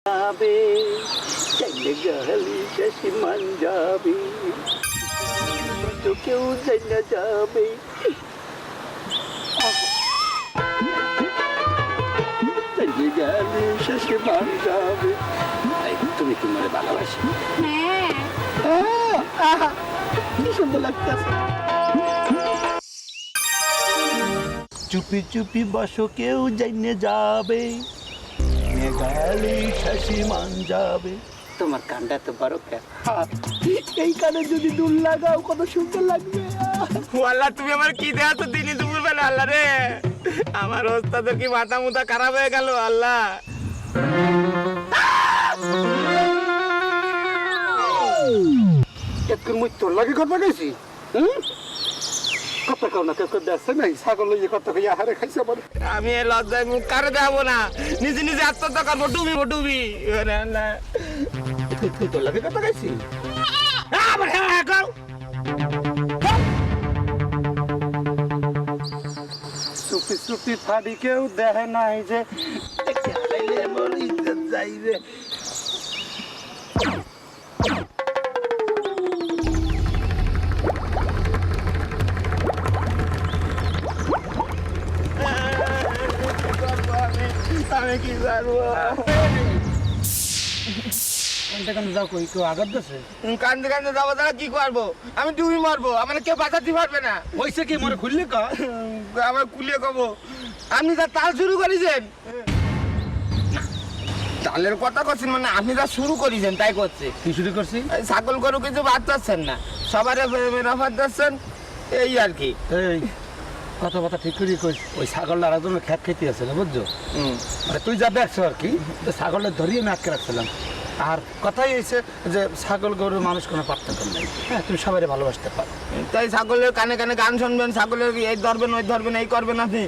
যাবে চাইলে গালি শেষে মান যাবে তো কেউ যাই না যাবে চাইলে গালি শেষে মান যাবে তুমি কি মনে ভালোবাসি কি সুন্দর লাগতেছে চুপি চুপি বসো কেউ জাইনে যাবে গালি শাসি মান যাবে তোমার কানটা তো বড় এই কানে যদি দুল লাগাও কত সুন্দর লাগবে আল্লাহ তুমি আমার কি দেয়া তো দিনই দুপুর বেলা আল্লাহ রে আমার ওস্তাদের কি মাথা মুথা খারাপ হয়ে গেল আল্লাহ এতক্ষণ মুই তোর লাগে কথা গেছি কথা কও না কেউ দেখছে নাই ছাগল কথা কই আহারে খাইছে আমার আমি এই লজ্জায় মুখ কারে দেবো না নিজে নিজে আত্মহত্যা করবো ডুবি তোর লাগে কথা গেছি চুপি চুপি ফাড়ি কেউ দেখে নাই যে যাই রে আমি কি জানবো যাও কই কেউ আঘাত দিচ্ছে কান্দে কান্দে যাবো তারা কি করবো আমি ডুবি মারবো আমার কেউ বাঁচাতে পারবে না হয়েছে কি মনে খুললি কা আমার কুলিয়ে কবো আপনি যা তাল শুরু করেছেন তালের কথা করছেন মানে আপনি যা শুরু করেছেন তাই করছে কি শুরু করছি ছাগল গরু কিছু বাদ পাচ্ছেন না সবারে অফার দিচ্ছেন এই আর কি এই কথা ঠিক করে কই ওই ছাগলটা আর একজনের খেত খেতে আছে না বুঝছো মানে তুই যা দেখছো আর কি ছাগলটা ধরিয়ে আমি আটকে রাখছিলাম আর কথাই এসে যে ছাগল গরুর মানুষ কোনো পার্থক্য নেই হ্যাঁ তুমি সবাই ভালোবাসতে পারো তাই ছাগলের কানে কানে গান শুনবেন ছাগলের এই ধরবেন ওই ধরবেন এই করবেন আপনি